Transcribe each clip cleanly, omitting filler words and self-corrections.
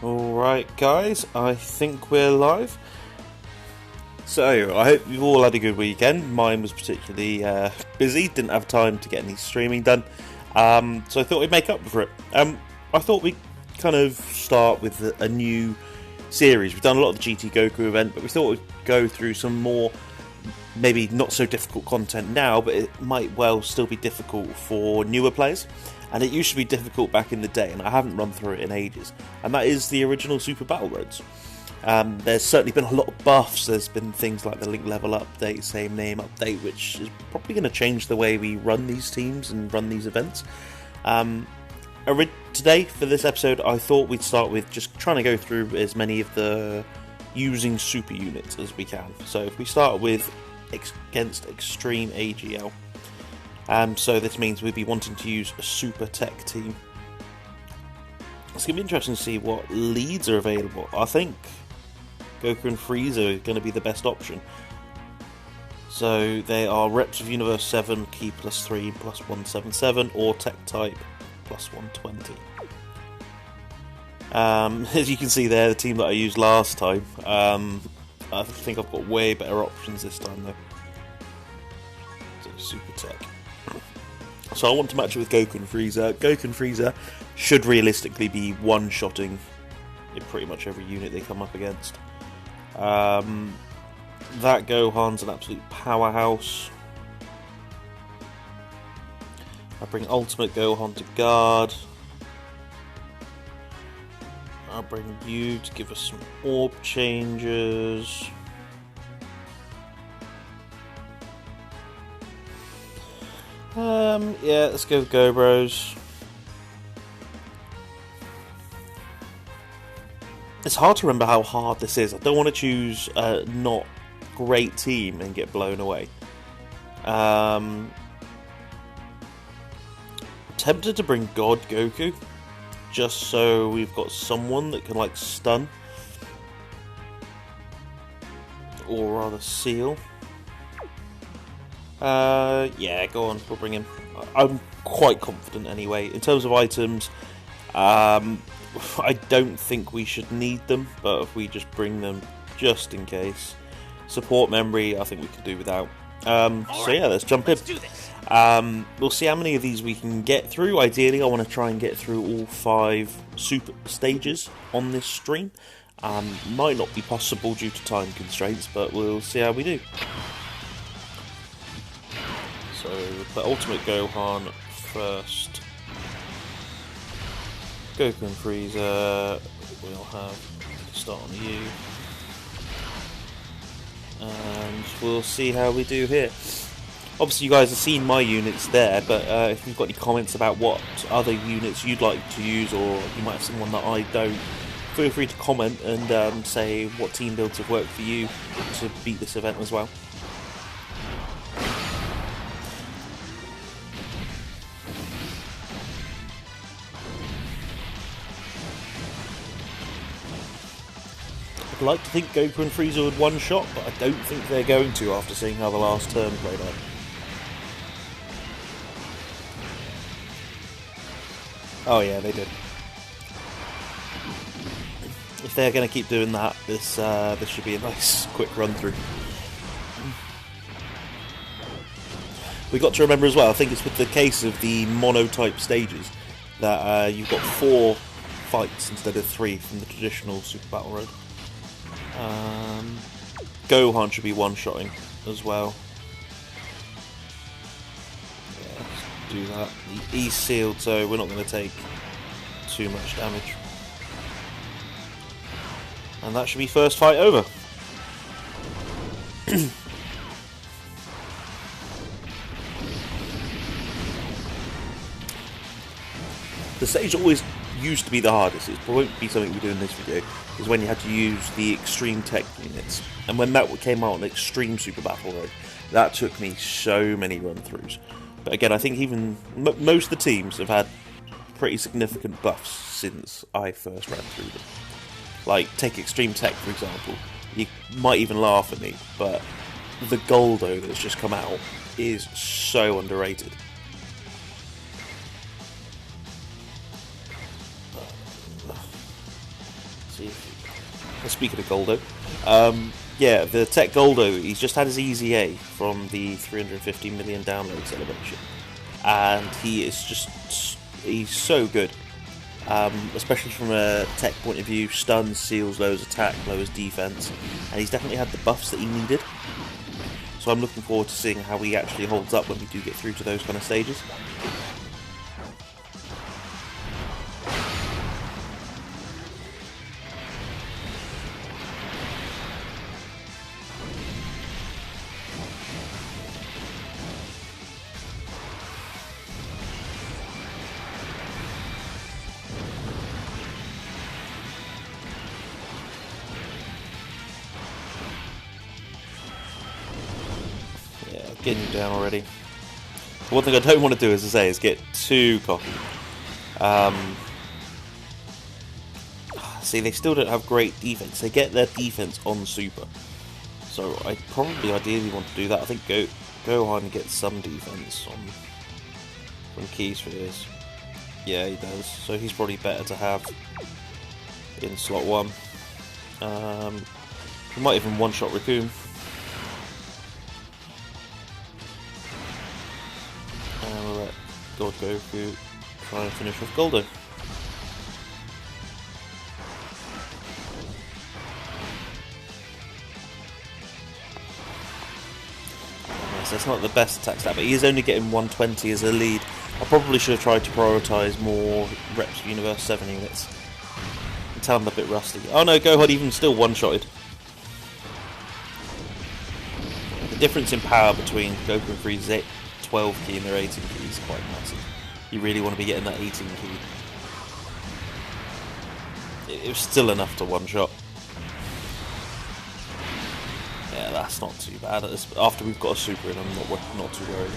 Alright guys, I think we're live. So, I hope you've all had a good weekend. Mine was particularly busy, didn't have time to get any streaming done. So I thought we'd make up for it. I thought we'd kind of start with a new series. We've done a lot of the GT Goku event, but we thought we'd go through some more, maybe not so difficult content now, but it might well still be difficult for newer players. And it used to be difficult back in the day, and I haven't run through it in ages. And that is the original Super Battle Roads. There's certainly been a lot of buffs. There's been things like the Link Level update, Same Name update, which is probably going to change the way we run these teams and run these events. Today, for this episode, I thought we'd start with just trying to go through as many of the using super units as we can. So if we start with against Extreme AGL. So this means we'd be wanting to use a super tech team. It's going to be interesting to see what leads are available. I think Goku and Frieza are going to be the best option. So they are Reps of Universe 7, Key +3, +177, or Tech Type +120. As you can see there, the team that I used last time. I think I've got way better options this time though. So super tech. So I want to match it with Goku and Frieza. Goku and Frieza should realistically be one-shotting in pretty much every unit they come up against. That Gohan's an absolute powerhouse. I bring Ultimate Gohan to guard. I'll bring you to give us some orb changes. Yeah, let's go with Gobros. It's hard to remember how hard this is. I don't want to choose a not great team and get blown away. I'm tempted to bring God Goku, just so we've got someone that can like stun, or rather seal. Yeah, go on, we'll bring him. I'm quite confident anyway. In terms of items, I don't think we should need them, but if we just bring them just in case. Support memory, I think we can do without. So yeah, let's jump in. We'll see how many of these we can get through. Ideally, I want to try and get through all 5 super stages on this stream. Might not be possible due to time constraints, but we'll see how we do. So, the Ultimate Gohan first. Goku and Frieza, we'll have start on you. And we'll see how we do here. Obviously you guys have seen my units there, but if you've got any comments about what other units you'd like to use, or you might have someone that I don't, feel free to comment and say what team builds have worked for you to beat this event as well. I'd like to think Goku and Frieza would one-shot, but I don't think they're going to after seeing how the last turn played out. Oh yeah, they did. If they're going to keep doing that, this should be a nice quick run-through. We got to remember as well, I think it's with the case of the mono-type stages, that you've got 4 fights instead of 3 from the traditional Super Battle Road. Gohan should be one-shotting as well. Yeah, let's do that. He's sealed, so we're not going to take too much damage. And that should be first fight over. The stage always used to be the hardest. It won't be something we do in this video. Is when you had to use the extreme tech units, and when that came out on Extreme Super Battle Road, that took me so many run-throughs. But again, I think even most of the teams have had pretty significant buffs since I first ran through them. Like, take Extreme Tech for example. You might even laugh at me, but the Goldo that's just come out is so underrated. see. Speaking of Goldo, yeah, the Tech Goldo, he's just had his Easy A from the 350 million download celebration, and he's so good, especially from a tech point of view. Stuns, seals, lowers attack, lowers defense, and he's definitely had the buffs that he needed. So I'm looking forward to seeing how he actually holds up when we do get through to those kind of stages. Getting you down already. One thing I don't want to do, as I say, is get too cocky. See, they still don't have great defense. They get their defense on super, so I probably ideally want to do that. I think Gohan gets some defense on from Key Spheres. Yeah, he does. So he's probably better to have in slot 1. We might even one-shot Raccoon. We'll let God Goku try and finish off Goldo. Yes, that's not the best attack stat, but he is only getting 120 as a lead. I probably should have tried to prioritise more reps for Universe 7 units. Until I'm a bit rusty. Oh no, Gohan even still one-shotted. The difference in power between Goku and Frieza's 12 key and their 18 key is quite massive. You really want to be getting that 18 key. It was still enough to one-shot. Yeah, that's not too bad. After we've got a super in, I'm not too worried.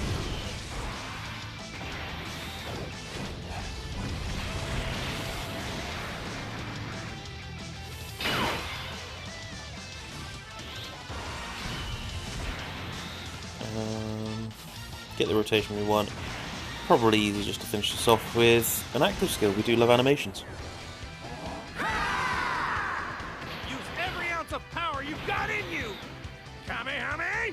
Get the rotation we want. Probably easy just to finish this off with an active skill. We do love animations. Use every ounce of power you've got in you! Kamehame!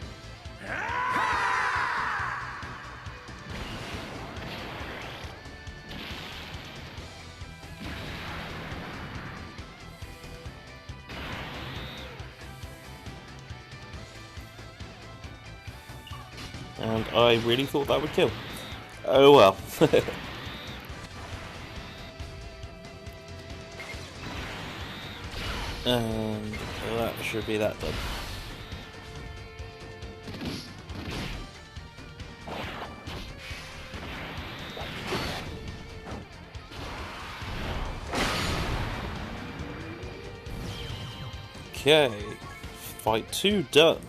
And I really thought that would kill. Oh well. And that should be that done. Okay, fight 2 done.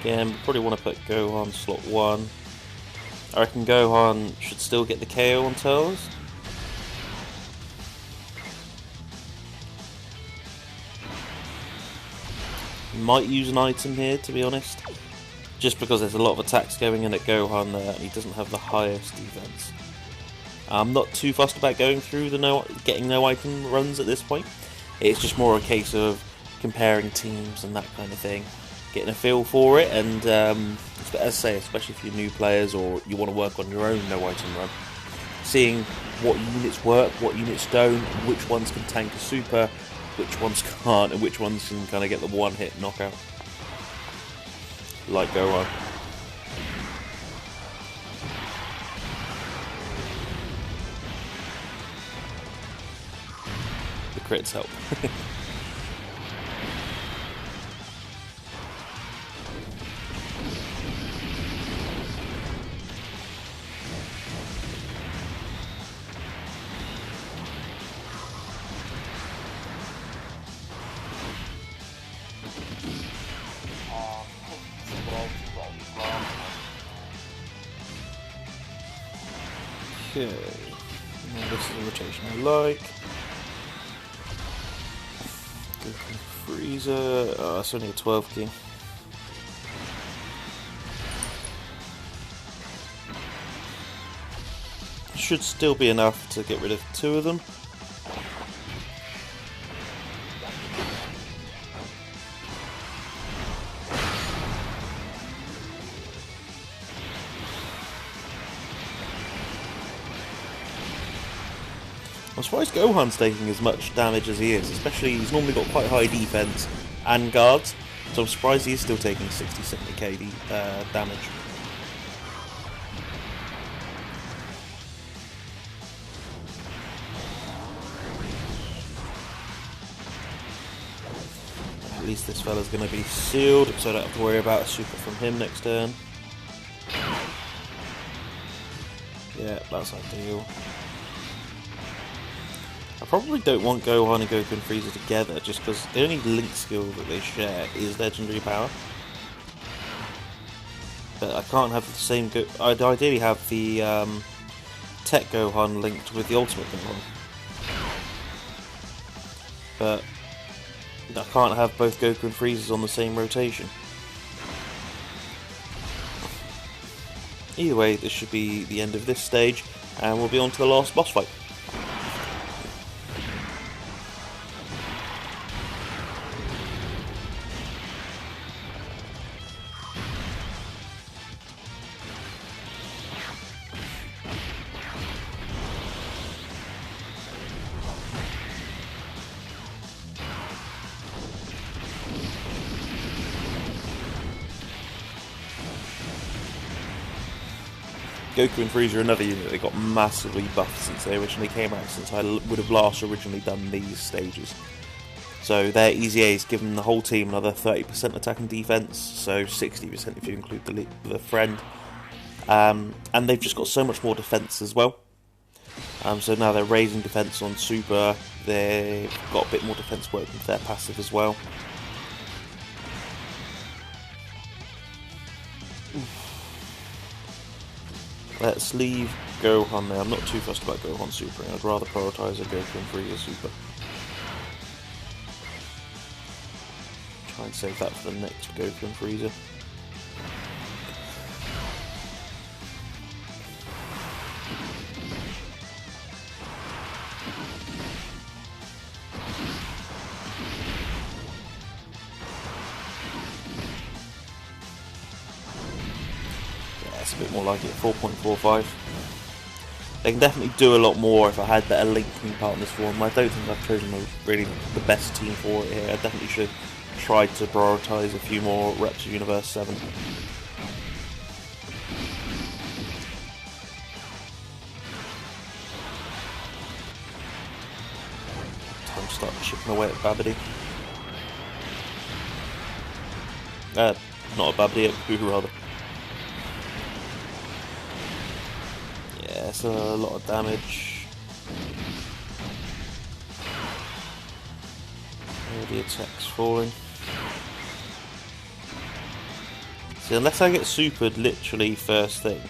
Again, probably want to put Gohan slot 1. I reckon Gohan should still get the KO on Turles. Might use an item here, to be honest. Just because there's a lot of attacks going in at Gohan there, and he doesn't have the highest defense. I'm not too fussed about going through the getting no item runs at this point. It's just more a case of comparing teams and that kind of thing. Getting a feel for it, and as I say, especially if you're new players or you want to work on your own no item run, seeing what units work, what units don't, which ones can tank a super, which ones can't, and which ones can kind of get the one-hit knockout, like Gohan. The crits help. Okay, now this is the rotation I like. Frieza. Oh, it's only a 12 key. Should still be enough to get rid of 2 of them. I'm surprised Gohan's taking as much damage as he is, especially he's normally got quite high defense and guards, so I'm surprised he's still taking 60-70k damage. At least this fella's going to be sealed, so I don't have to worry about a super from him next turn. Yeah, that's ideal. I probably don't want Gohan and Goku and Frieza together, just because the only link skill that they share is legendary power. But I can't have the same I'd ideally have the Tech Gohan linked with the Ultimate Gohan. But I can't have both Goku and Friezas on the same rotation. Either way, this should be the end of this stage, and we'll be on to the last boss fight. Goku and Frieza are another unit that got massively buffed since they originally came out, since I would have last originally done these stages. So their easy A's given the whole team another 30% attack and defense, so 60% if you include the friend. And they've just got so much more defense as well. So now they're raising defense on Super, they've got a bit more defense working with their passive as well. Let's leave Gohan there. I'm not too fussed about Gohan Super. I'd rather prioritise a Goku and Frieza Super. Try and save that for the next Goku and Frieza. A bit more like it, 4.45. They can definitely do a lot more if I had better linking partners for them. I don't think I've chosen really the best team for it here. I definitely should try to prioritise a few more reps of Universe 7. Time to start chipping away at Babidi. Not a Babidi, a Boo rather. That's a lot of damage. All the attacks falling. So unless I get supered literally first thing,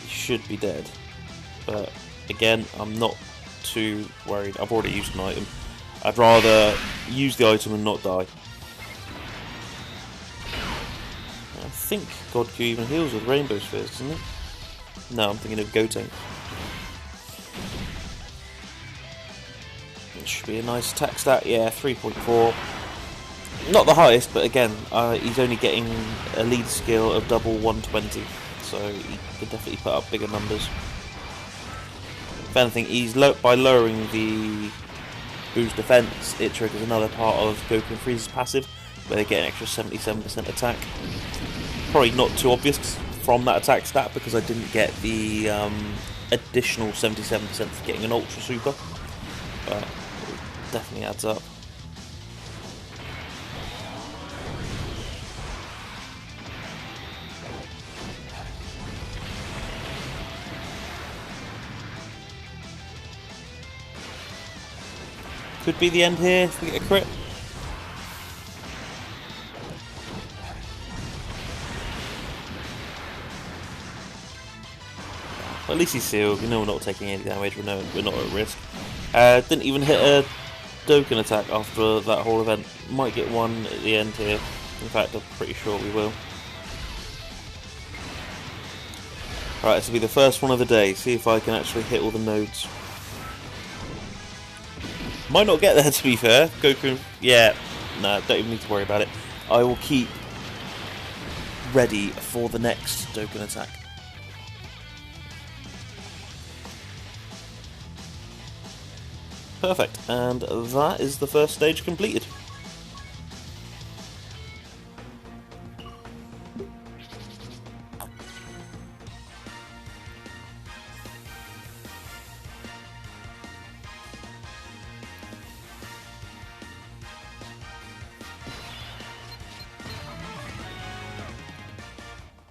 he should be dead. But again, I'm not too worried. I've already used an item. I'd rather use the item and not die. I think Godku even heals with Rainbow Spheres, doesn't it? No, I'm thinking of Gotenks. It should be a nice attack stat, yeah, 3.4. Not the highest, but again, he's only getting a lead skill of double 120, so he could definitely put up bigger numbers. If anything, by lowering the Boo's defense, it triggers another part of Goku and Frieza's passive, where they get an extra 77% attack. Probably not too obvious from that attack stat, because I didn't get the additional 77% for getting an Ultra Super, but it definitely adds up. Could be the end here if we get a crit. At least he's sealed. We know we're not taking any damage. We're not at risk. Didn't even hit a Dokkan attack after that whole event. Might get one at the end here. In fact, I'm pretty sure we will. Alright, this will be the first one of the day. See if I can actually hit all the nodes. Might not get there, to be fair. Goku, yeah, no, don't even need to worry about it. I will keep ready for the next Dokkan attack. Perfect, and that is the first stage completed.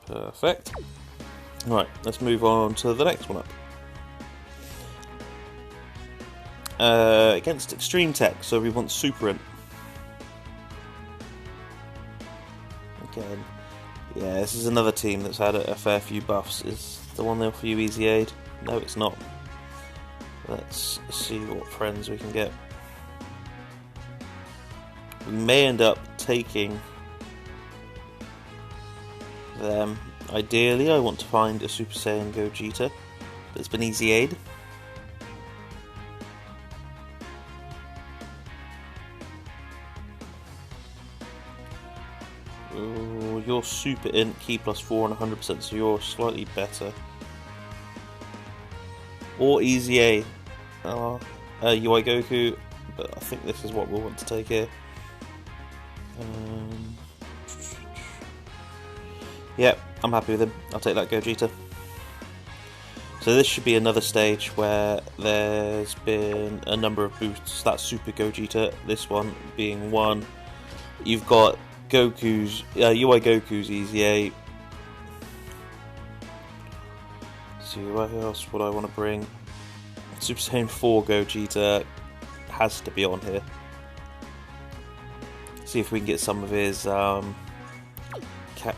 Perfect. Right, let's move on to the next one up. Against Extreme Tech, so we want Super Int. Again, yeah, this is another team that's had a fair few buffs. Is the one there for you Easy Aid? No, it's not. Let's see what friends we can get. We may end up taking them. Ideally, I want to find a Super Saiyan Gogeta, but it's been Easy Aid. Ooh, you're Super Int, Key +4 and 100%, so you're slightly better. Or Easy Aid. UI Goku, but I think this is what we'll want to take here. Yep, I'm happy with him. I'll take that Gogeta. So this should be another stage where there's been a number of boosts. That's Super Gogeta, this one being one. You've got Goku's, UI Goku's Easy A. See what else would I want to bring? Super Saiyan 4 Gogeta has to be on here. See if we can get some of his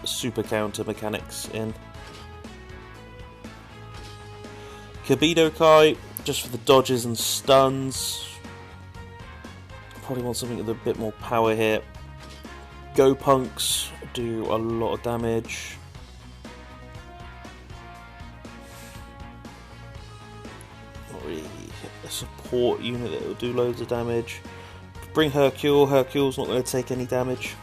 super counter mechanics in. Kabuto Kai, just for the dodges and stuns. Probably want something with a bit more power here. Gopunks do a lot of damage. Not really a support unit that will do loads of damage. Bring Hercule. Hercule's not going to take any damage.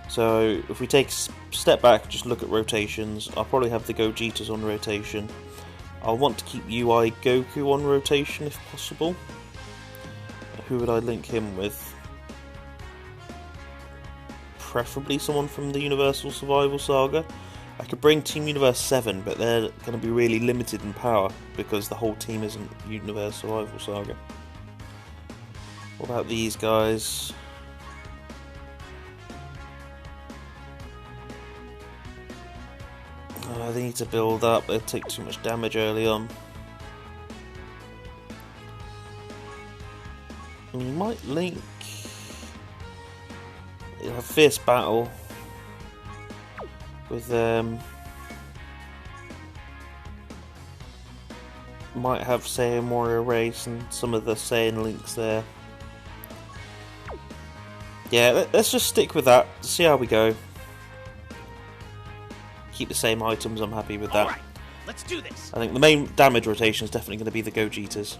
So if we take a step back, just look at rotations. I'll probably have the Gogetas on rotation. I'll want to keep UI Goku on rotation if possible. Who would I link him with? Preferably someone from the Universal Survival Saga. I could bring Team Universe 7, but they're going to be really limited in power because the whole team isn't Universal Survival Saga. What about these guys? They need to build up, they take too much damage early on. You might link... You'll have Fierce Battle with might have Saiyan Warrior Race and some of the Saiyan links there. Yeah, let's just stick with that, see how we go. Keep the same items, I'm happy with that. All right, let's do this. I think the main damage rotation is definitely going to be the Gogetas.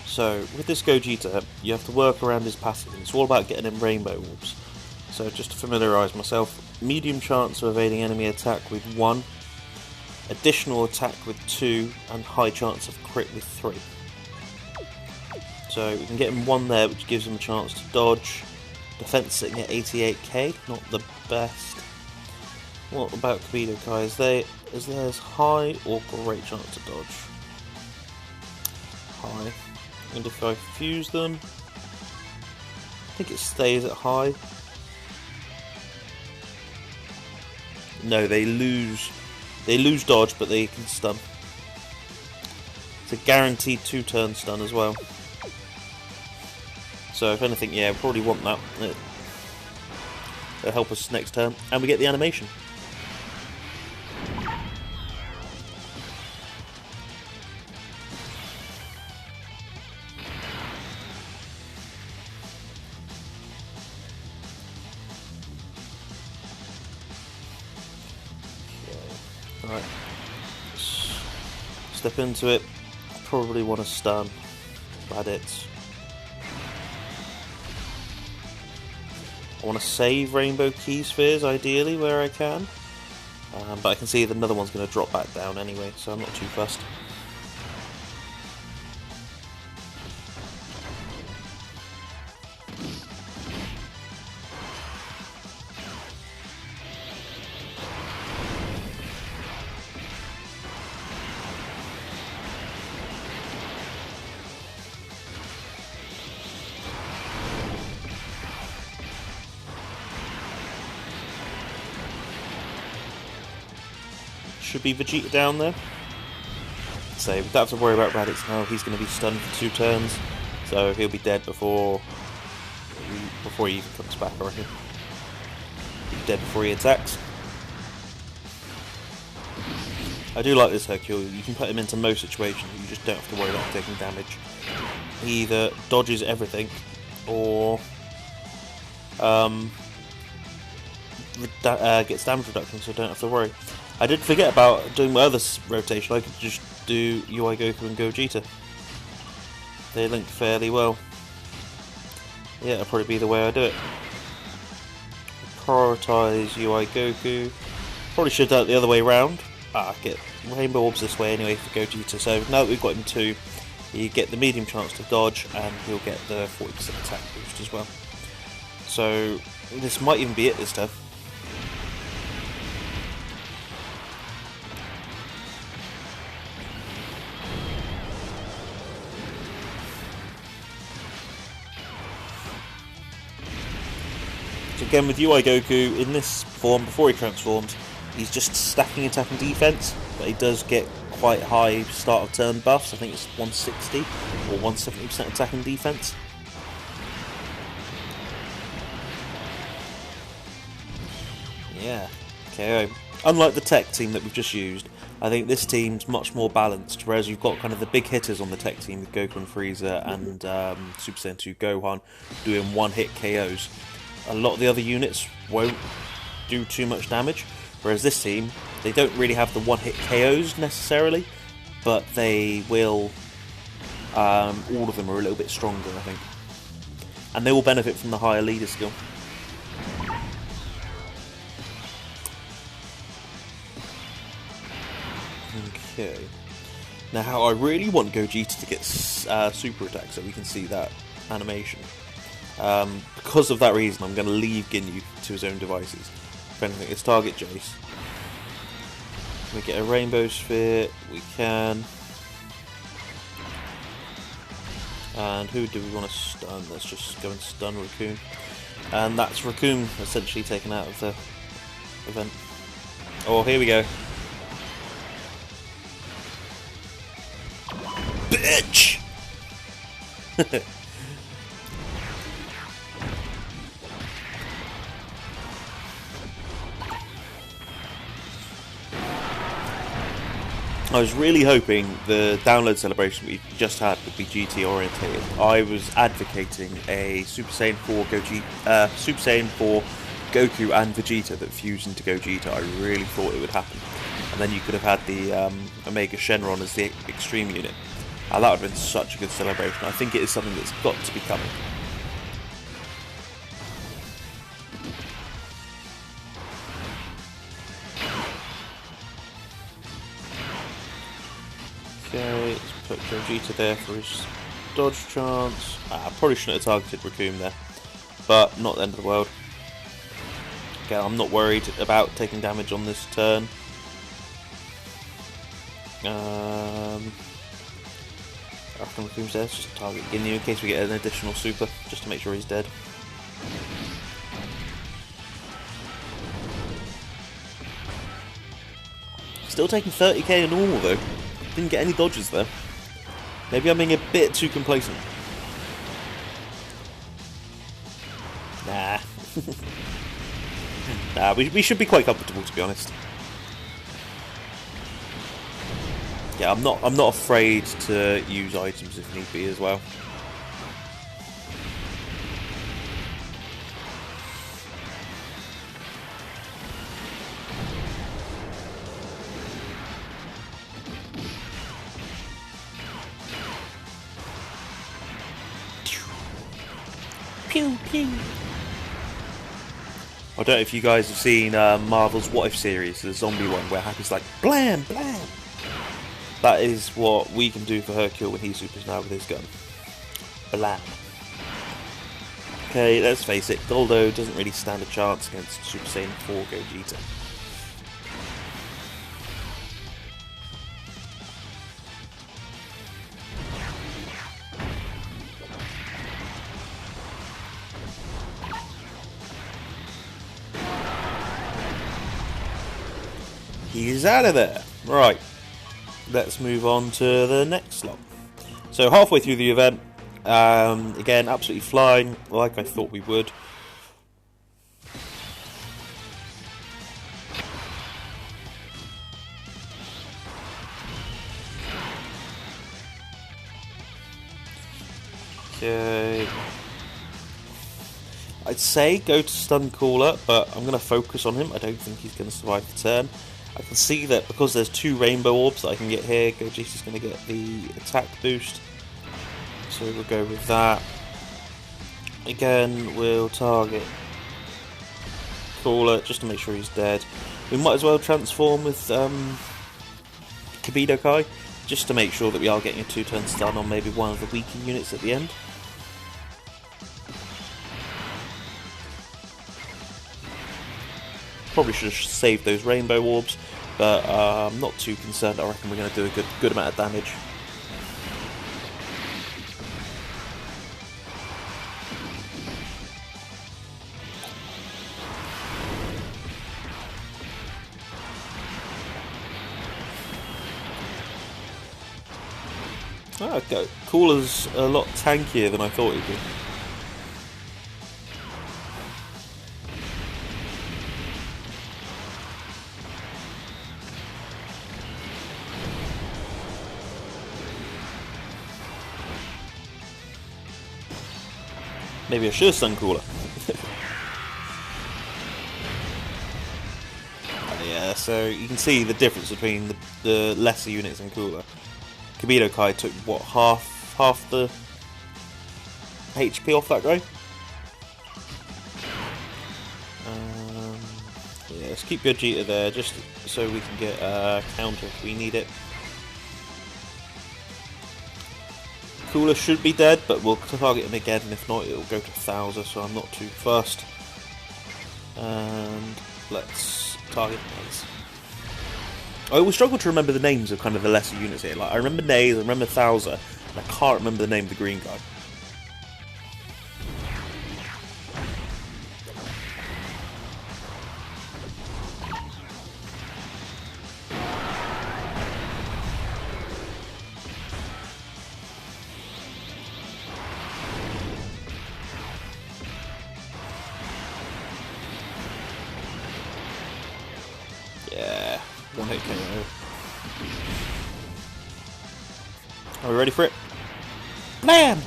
So, with this Gogeta, you have to work around his passive. It's all about getting him Rainbow Orbs. So, just to familiarise myself, medium chance of evading enemy attack with 1, additional attack with 2, and high chance of crit with 3. So, we can get him 1 there, which gives him a chance to dodge. Defense sitting at 88k, not the best. What about Kabuto Kai? Is theirs high or great chance to dodge? High. And if I fuse them, I think it stays at high. No, they lose dodge, but they can stun. It's a guaranteed 2-turn stun as well. So if anything, yeah, we probably want that. It'll help us next turn. And we get the animation. Right. Step into it. Probably want to stun. Bad it. I want to save Rainbow Key Spheres ideally where I can. But I can see that another one's going to drop back down anyway, so I'm not too fussed. Should be Vegeta down there. So we don't have to worry about Raditz now. He's going to be stunned for 2 turns, so he'll be dead before he even comes back, I reckon. He'll be dead before he attacks. I do like this Hercule. You can put him into most situations. You just don't have to worry about taking damage. He either dodges everything, or gets damage reduction, so I don't have to worry. I did forget about doing my other rotation. I could just do UI Goku and Gogeta. They link fairly well. Yeah, that'll probably be the way I do it. Prioritise UI Goku. Probably should do it the other way around. Get Rainbow Orbs this way anyway for Gogeta. So now that we've got him 2, you get the medium chance to dodge, and he'll get the 40% attack boost as well. So this might even be it this time. So again, with UI Goku, in this form, before he transforms, he's just stacking attack and defense, but he does get quite high start of turn buffs. I think it's 160 or 170% attack and defense. Yeah, KO. Unlike the tech team that we've just used, I think this team's much more balanced, whereas you've got kind of the big hitters on the tech team with Goku and Frieza and Super Saiyan 2 Gohan doing one-hit KOs. A lot of the other units won't do too much damage, whereas this team, they don't really have the one-hit KOs necessarily, but they will, all of them are a little bit stronger, I think. And they will benefit from the higher leader skill. Okay. Now I really want Gogeta to get super attack so we can see that animation. Because of that reason, I'm going to leave Ginyu to his own devices. If anything, let's target Jace. We get a Rainbow Sphere, we can. And who do we want to stun? Let's just go and stun Raccoon. And that's Raccoon essentially taken out of the event. Oh, here we go. Bitch! I was really hoping the download celebration we just had would be GT orientated. I was advocating a Super Saiyan 4 Goku and Vegeta that fused into Gogeta. I really thought it would happen. And then you could have had the Omega Shenron as the extreme unit. That would have been such a good celebration. I think it is something that's got to be coming. Okay, let's put Gogeta there for his dodge chance. I probably shouldn't have targeted Raccoon there, but not the end of the world. Okay, I'm not worried about taking damage on this turn. After Raccoon's there, let's just target Ginyu in case we get an additional super, just to make sure he's dead. Still taking 30k in normal though. Didn't get any dodges there. Maybe I'm being a bit too complacent. Nah. Nah, we should be quite comfortable, to be honest. Yeah, I'm not afraid to use items if need be as well. Pew pew. I don't know if you guys have seen Marvel's What If series, the zombie one, where Happy's like, blam, blam. That is what we can do for Hercule when he supers now with his gun. Blam. Okay, let's face it, Goldo doesn't really stand a chance against Super Saiyan 4 Gogeta. He's out of there. Right, let's move on to the next slot. So halfway through the event, again, absolutely flying, like I thought we would. Okay. I'd say go to Stun Cooler, but I'm going to focus on him. I don't think he's going to survive the turn. I can see that because there's 2 Rainbow Orbs that I can get here, Gogeta's going to get the attack boost. So we'll go with that. Again, we'll target Cooler just to make sure he's dead. We might as well transform with Kabuto Kai, just to make sure that we are getting a 2-turn stun on maybe one of the weaker units at the end. Probably should have saved those Rainbow Orbs, but I'm not too concerned. I reckon we're going to do a good amount of damage. Ah, okay. Cooler's a lot tankier than I thought he'd be. Maybe I should have Stun Cooler. Yeah, so you can see the difference between the lesser units and Cooler. Kabuto Kai took, what, half the HP off that guy? Yeah, let's keep Gogeta there, just so we can get a counter if we need it. Cooler should be dead, but we'll target him again, and if not, it'll go to Thouser, so I'm not too fussed. And let's target Naze. I always struggle to remember the names of kind of the lesser units here. Like, I remember Naze, I remember Thouser, and I can't remember the name of the green guy. Yeah, 1-hit KO. Are we ready for it? Blam!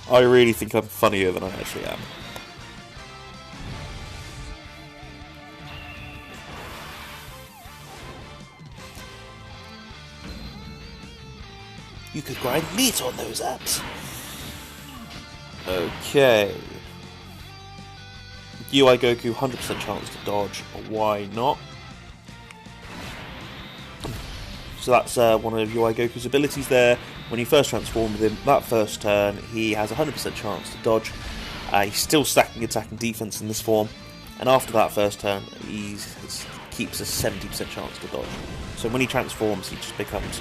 I really think I'm funnier than I actually am. You could grind meat on those apps. Okay. UI Goku, 100% chance to dodge. Why not? So that's one of UI Goku's abilities there. When you first transform with him, that first turn, he has 100% chance to dodge. He's still stacking attack and defense in this form. And after that first turn, he keeps a 70% chance to dodge. So when he transforms, he just becomes...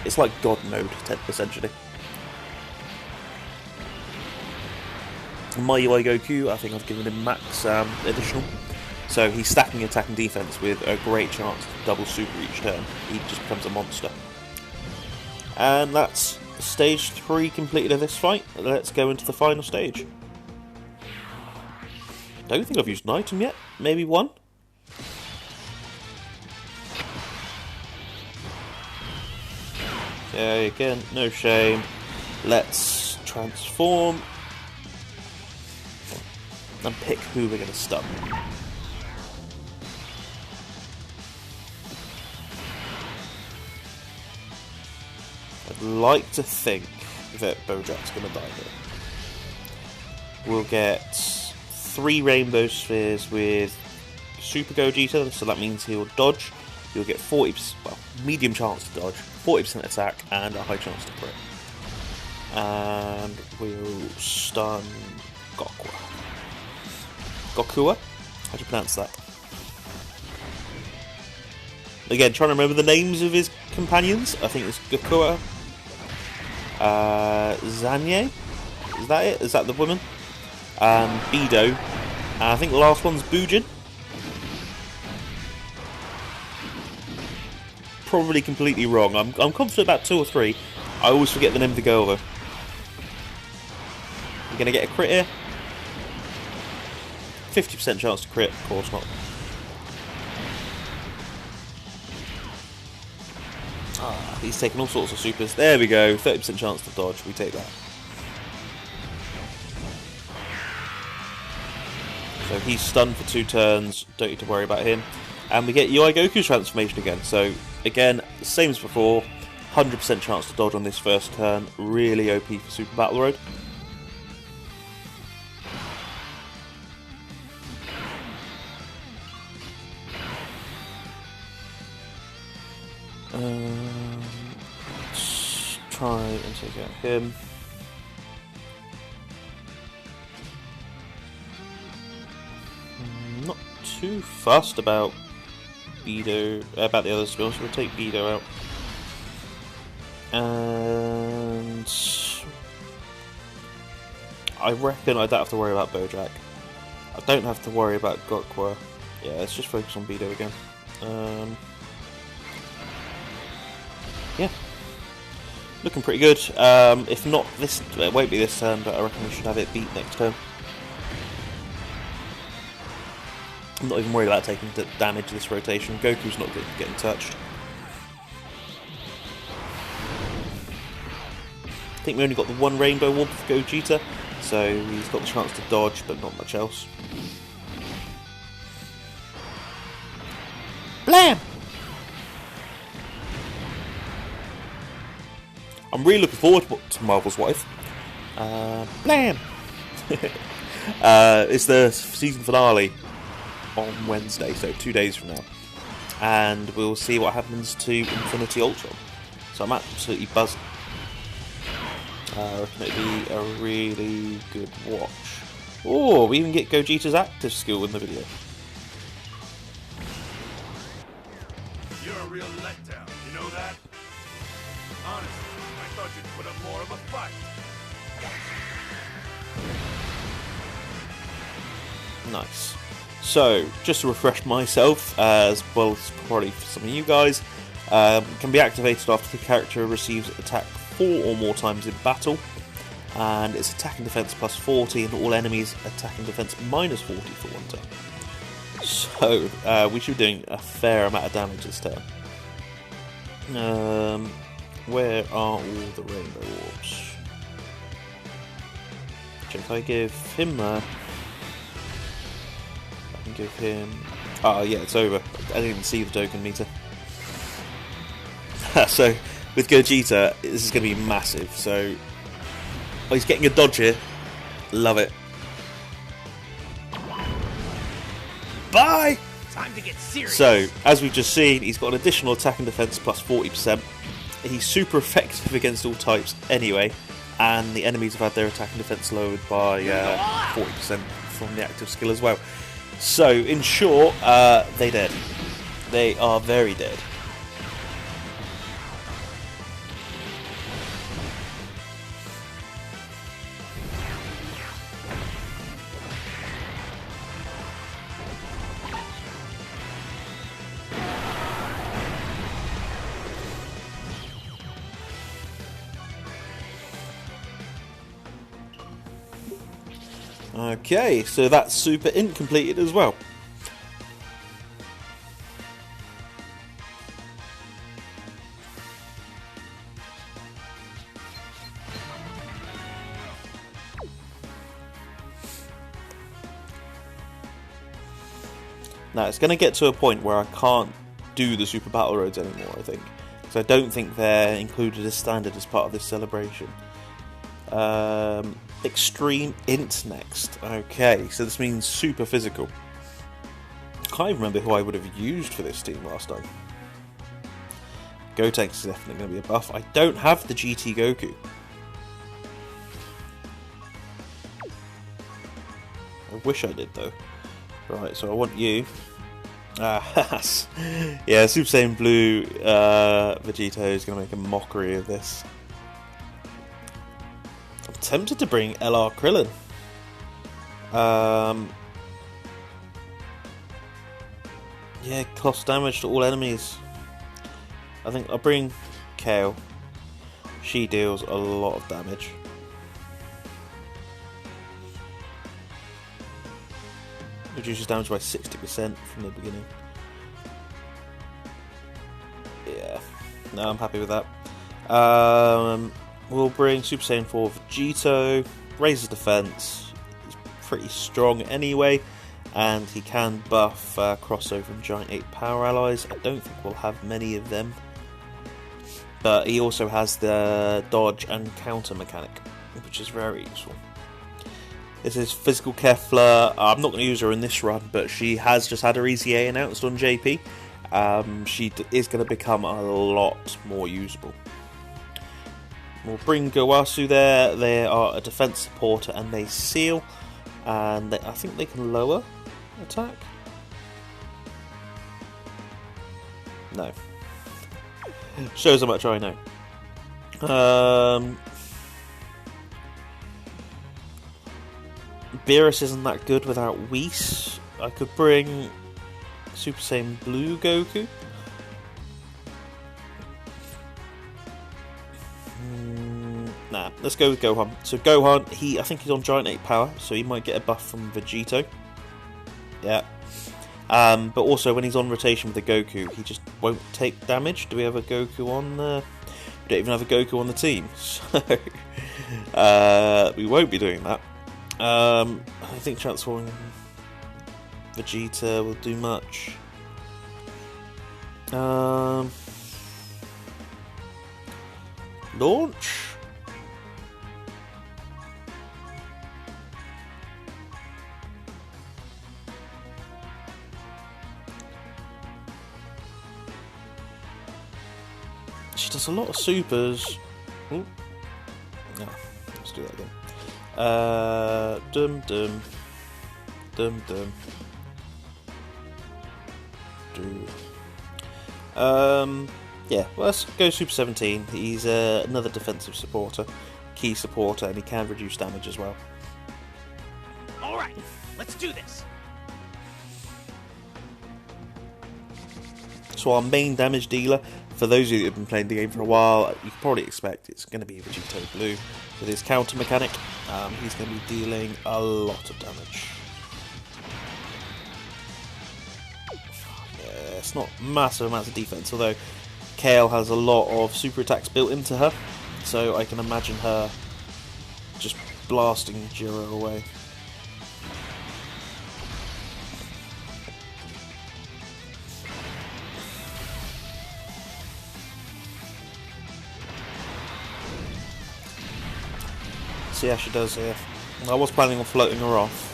It's like God mode, essentially. My UI Goku, I think I've given him max additional. So he's stacking attack and defense with a great chance to double super each turn. He just becomes a monster. And that's stage 3 completed of this fight. Let's go into the final stage. Don't think I've used an item yet. Maybe one? Okay, again, no shame. Let's transform and pick who we're going to stun. I'd like to think that Bojack's going to die here. We'll get 3 Rainbow Spheres with Super Gogeta, so that means he'll dodge. You'll get 40%, well, medium chance to dodge, 40% attack, and a high chance to crit. And we'll stun Gokua. Gokua? How do you pronounce that? Again, trying to remember the names of his companions. I think it's Gokua. Zanye? Is that it? Is that the woman? Bido. And I think the last one's Bujin. Probably completely wrong. I'm confident about 2 or 3. I always forget the name of the girl though. You're going to get a crit here. 50% chance to crit, of course not. He's taking all sorts of supers. There we go, 30% chance to dodge. We take that. So he's stunned for 2 turns. Don't need to worry about him. And we get UI Goku's transformation again. So again, same as before. 100% chance to dodge on this first turn. Really OP for Super Battle Road. Let's try and take out him. Not too fussed about Bido, about the others to be honest. We'll take Bido out. And I reckon I don't have to worry about Bojack. I don't have to worry about Gokua. Yeah, let's just focus on Bido again. Yeah, looking pretty good. If not this, it won't be this turn, but I reckon we should have it beat next turn. I'm not even worried about taking damage this rotation. Goku's not getting touched. I think we only got the 1 Rainbow Orb for Gogeta, so he's got the chance to dodge, but not much else. Blam! I'm really looking forward to Marvel's Wife. Blam! It's the season finale on Wednesday, so 2 days from now. And we'll see what happens to Infinity Ultron. So I'm absolutely buzzing. I reckon it'd be a really good watch. Oh, we even get Gogeta's active skill in the video. You're a real letdown, you know that? Honestly, I thought you'd put up more of a fight. Nice. So, just to refresh myself, as well as probably for some of you guys, can be activated after the character receives attack 4 or more times in battle, and it's attack and defense plus 40, and all enemies attack and defense minus 40 for 1 turn. So, we should be doing a fair amount of damage this turn. Where are all the rainbow orbs? If I give him that, I can give him... Oh yeah, it's over. I didn't even see the token meter. So, with Gogeta, this is going to be massive. So, oh, he's getting a dodge here. Love it. Bye! Time to get serious. So, as we've just seen, he's got an additional attack and defense plus 40%. He's super effective against all types anyway, and the enemies have had their attack and defense lowered by 40% from the active skill as well. So, in short, they're dead. They are very dead. Okay, so that's Super Int completed as well. Now it's going to get to a point where I can't do the Super Battle Roads anymore, I think. Because I don't think they're included as standard as part of this celebration. Extreme Int next. Okay, so this means super physical. I can't even remember who I would have used for this team last time. Gotenks is definitely going to be a buff. I don't have the GT Goku. I wish I did though. Right, so I want you. Yeah, Super Saiyan Blue Vegito is going to make a mockery of this. I'm tempted to bring LR Krillin. Yeah, cost damage to all enemies. I think I'll bring Kale. She deals a lot of damage. Reduces damage by 60% from the beginning. Yeah, no, I'm happy with that. We'll bring Super Saiyan 4 Vegito. Raises defense. He's pretty strong anyway, and he can buff crossover and Giant 8 power allies. I don't think we'll have many of them, but he also has the dodge and counter mechanic, which is very useful. This is Physical Kefla. I'm not going to use her in this run, but she has just had her EZA announced on JP. She is going to become a lot more usable. We'll bring Gowasu there. They are a defense supporter and they seal. And I think they can lower attack. No. Shows how much I know. Beerus isn't that good without Whis. I could bring Super Saiyan Blue Goku. Nah, let's go with Gohan. So Gohan, I think he's on Giant 8 power, so he might get a buff from Vegito. Yeah. But also when he's on rotation with the Goku, he just won't take damage. Do we have a Goku on the... We don't even have a Goku on the team. So we won't be doing that. I don't think transforming Vegeta will do much. Launch? She does a lot of supers. Ooh. No, let's do that again. Dum. Yeah, well, let's go Super 17. He's another defensive supporter, key supporter, and he can reduce damage as well. Alright, let's do this. So our main damage dealer, for those of you that have been playing the game for a while, you can probably expect it's going to be Vegito Blue. With his counter mechanic, he's going to be dealing a lot of damage. Yeah, it's not massive amounts of defense, although Kale has a lot of super attacks built into her, so I can imagine her just blasting Jiro away. See how she does here. I was planning on floating her off.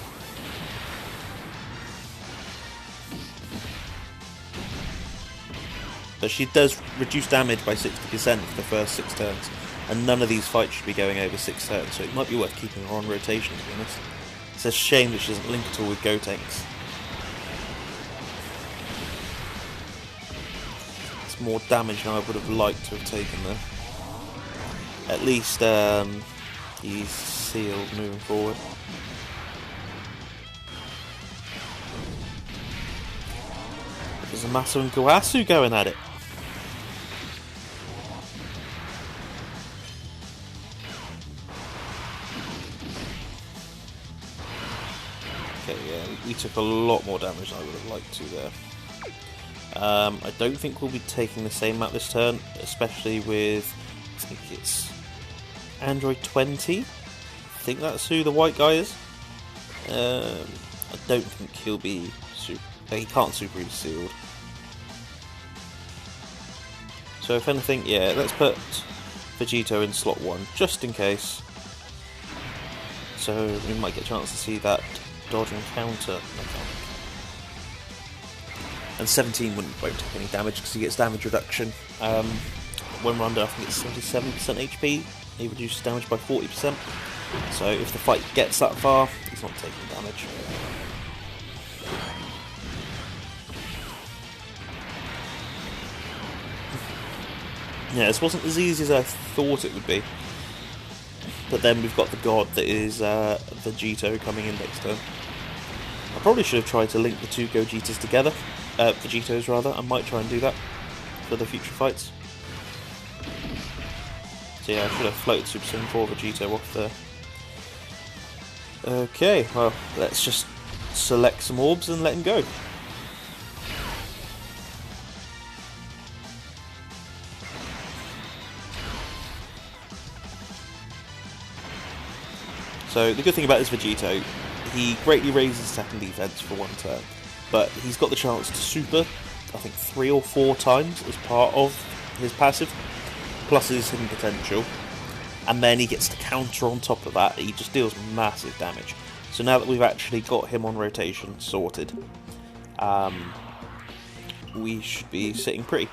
But she does reduce damage by 60% for the first 6 turns. And none of these fights should be going over 6 turns, so it might be worth keeping her on rotation, to be honest. It's a shame that she doesn't link at all with Gotenks. It's more damage than I would have liked to have taken there. At least, he's sealed moving forward. There's Zamasu and Gowasu going at it. we took a lot more damage than I would have liked to there. I don't think we'll be taking the same amount this turn, especially with, I think it's Android 20. I think that's who the white guy is. I don't think he'll be he can't super be sealed. So if anything, yeah, let's put Vegito in slot 1, just in case. So we might get a chance to see that dodge and counter mechanic. And 17 won't take any damage because he gets damage reduction. When we're under, I think it's 77% HP, he reduces damage by 40%. So if the fight gets that far, he's not taking damage. Yeah, this wasn't as easy as I thought it would be. But then we've got the god that is Vegito coming in next turn. I probably should have tried to link the two Gogetas together. Vegetos rather. I might try and do that for the future fights. So yeah, I should have floated Super Saiyan 4 Vegito off there. Okay, well, let's just select some orbs and let him go. So the good thing about this Vegito, he greatly raises attack and defense for one turn, but he's got the chance to super, I think 3 or 4 times as part of his passive, plus his hidden potential, and then he gets to counter on top of that. He just deals massive damage. So now that we've actually got him on rotation sorted, we should be sitting pretty.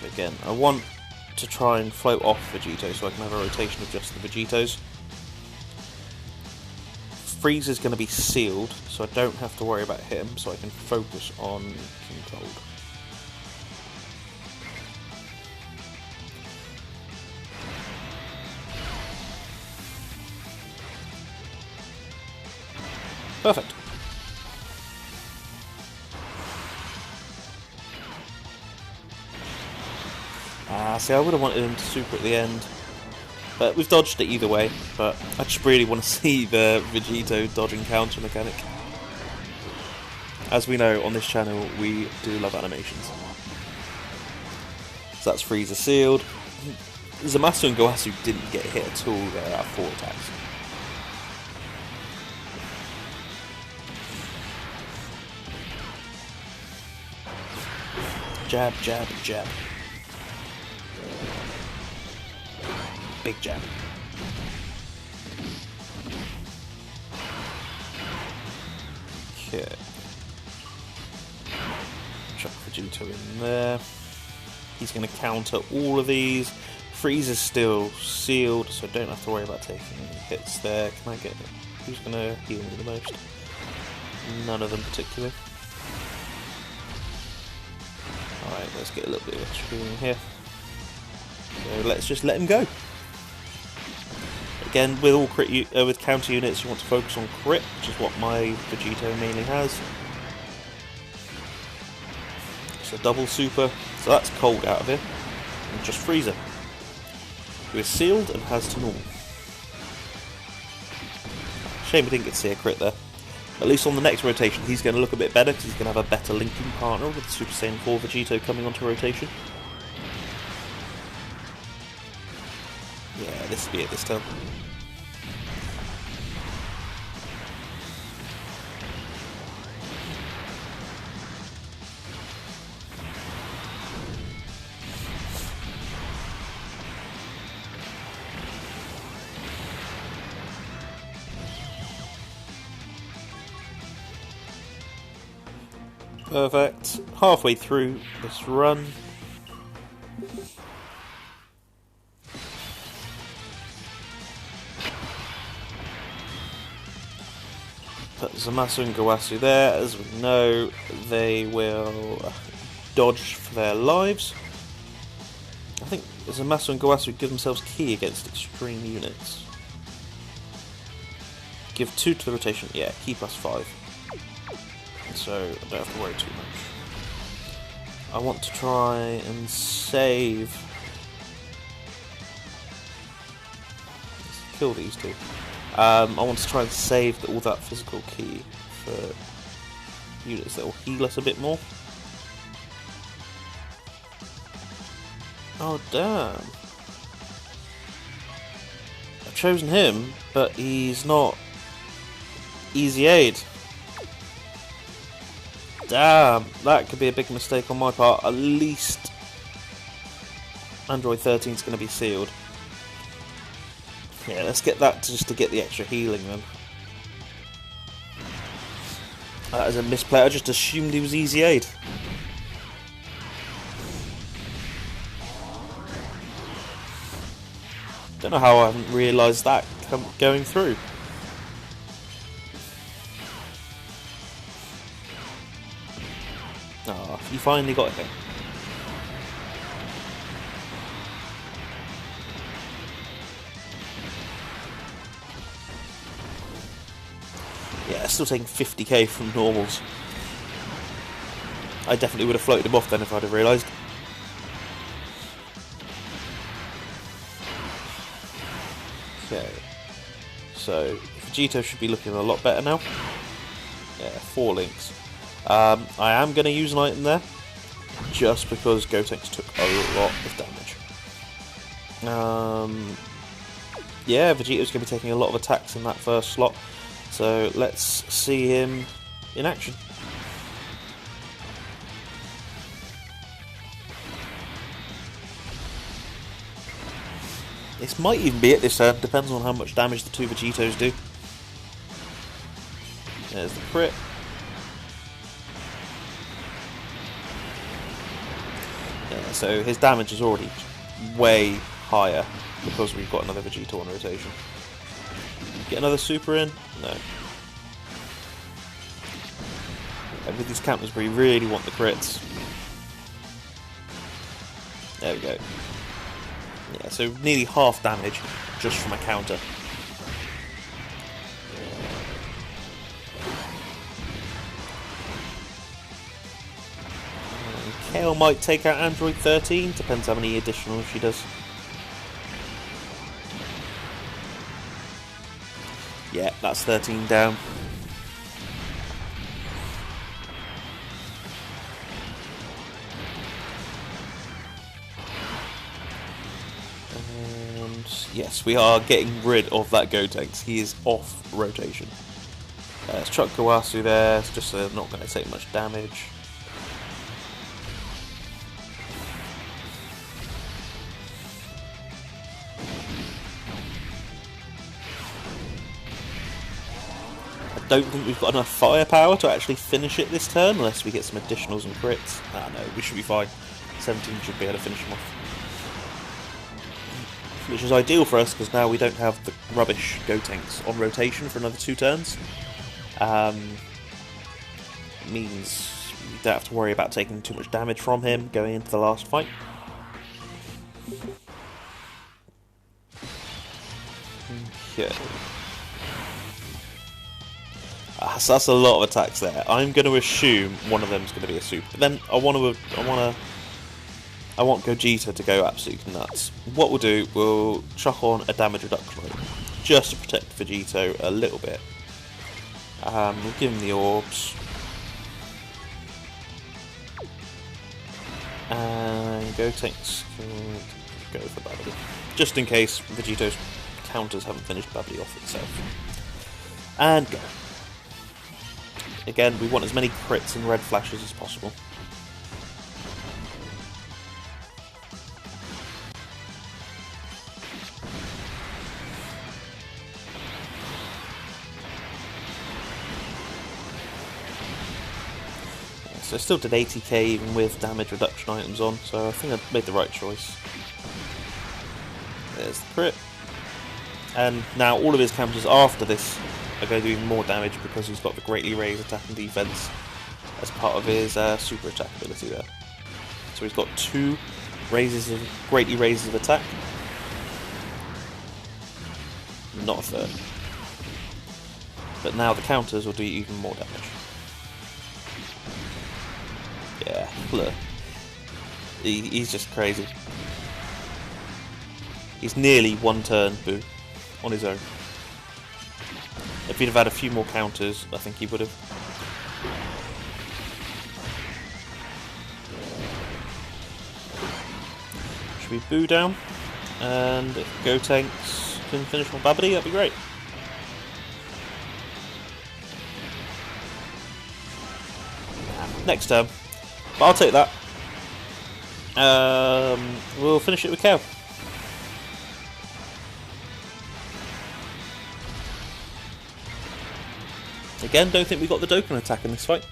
So again, I want to try and float off Vegito so I can have a rotation of just the Vegetos. Frieza's going to be sealed, so I don't have to worry about him, so I can focus on King Cold. Perfect. See, I would have wanted him to super at the end, but we've dodged it either way. But I just really want to see the Vegito dodge and counter mechanic. As we know on this channel, we do love animations. So that's Frieza sealed. Zamasu and Gowasu didn't get hit at all there out of 4 attacks. Jab, jab, jab. Big jab. Okay. Chuck Vegito in there. He's going to counter all of these. Frieza's still sealed, so don't have to worry about taking any hits there. Can I get... Who's going to heal me the most? None of them particularly. Alright, let's get a little bit of extra healing here. So let's just let him go. Again, with all crit with counter units, you want to focus on crit, which is what my Vegito mainly has. So double super, so that's cold out of here. And just Frieza, who is sealed and has to normal. Shame we didn't get to see a crit there. At least on the next rotation, he's going to look a bit better because he's going to have a better linking partner with Super Saiyan 4 Vegito coming onto rotation. Yeah, this will be it this time. Perfect. Halfway through this run. Put Zamasu and Gowasu there. As we know, they will dodge for their lives. I think Zamasu and Gowasu give themselves key against extreme units. Give 2 to the rotation. Yeah, key +5. So I don't have to worry too much. I want to try and save kill these two. I want to try and save all that physical ki for units that will heal us a bit more. Oh damn. I've chosen him, but he's not easy aid. Damn, that could be a big mistake on my part. At least Android 13 is going to be sealed. Yeah, let's get that just to get the extra healing then. That is a misplay. I just assumed he was easy aid. Don't know how I haven't realised that going through. Oh, you finally got him. Yeah, still taking 50k from normals. I definitely would have floated him off then if I'd have realised. Okay, so Vegito should be looking a lot better now. Yeah, 4 links. I am going to use an item there, just because Gotenks took a lot of damage. Yeah, Vegito's going to be taking a lot of attacks in that first slot, so let's see him in action. This might even be it this turn, depends on how much damage the 2 Vegitos do. There's the crit. Yeah, so his damage is already way higher because we've got another Vegito on rotation. Get another super in? No. And with these counters we really want the crits. There we go. Yeah, so nearly half damage just from a counter. Kale might take out Android 13, depends how many additional she does. Yeah, that's 13 down. And yes, we are getting rid of that Gotenks. He is off rotation. Let's chuck Kawasu there, just so they're not going to take much damage. I don't think we've got enough firepower to actually finish it this turn, unless we get some additionals and crits. Ah no, we should be fine. 17 should be able to finish them off. Which is ideal for us, because now we don't have the rubbish Gotenks on rotation for another 2 turns. Means we don't have to worry about taking too much damage from him going into the last fight. Okay. So that's a lot of attacks there. I'm going to assume one of them is going to be a super. But then I want Gogeta to go absolutely nuts. What we'll do, we'll chuck on a damage reduction rate, just to protect Vegito a little bit. We'll give him the orbs. And Gotenks can go for Babidi. Just in case Vegito's counters haven't finished Babidi off itself. And go. Again, we want as many crits and red flashes as possible. So I still did 80k even with damage reduction items on, so I think I made the right choice. There's the crit. And now all of his counters after this are going to do even more damage because he's got the greatly raised attack and defense as part of his super attack ability there. So he's got 2 greatly raises of attack. Not a third. But now the counters will do even more damage. Yeah, look. He's just crazy. He's nearly 1 turn, boo. on his own. If he'd have had a few more counters, I think he would have. Should we boo down? And if Gotenks can finish on Babidi, that'd be great. Next turn. But I'll take that. We'll finish it with KO. Again, don't think we got the Dokkan attack in this fight.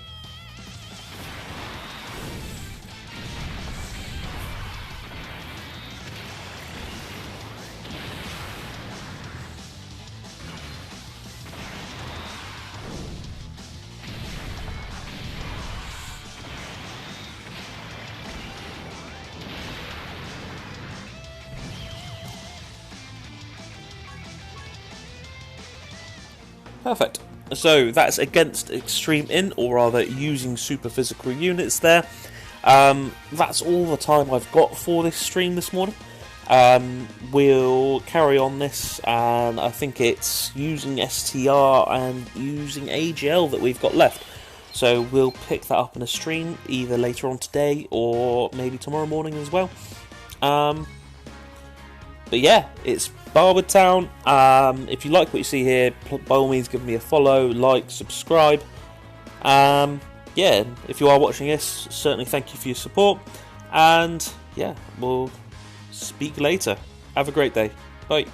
Perfect. So that's against Extreme In, or rather using super physical units there. That's all the time I've got for this stream this morning. We'll carry on this, and I think it's using STR and using AGL that we've got left. So we'll pick that up in a stream either later on today or maybe tomorrow morning as well. But yeah, it's Barwood Town. If you like what you see here, by all means give me a follow, like, subscribe. Yeah, if you are watching this, certainly thank you for your support. And yeah, we'll speak later. Have a great day. Bye.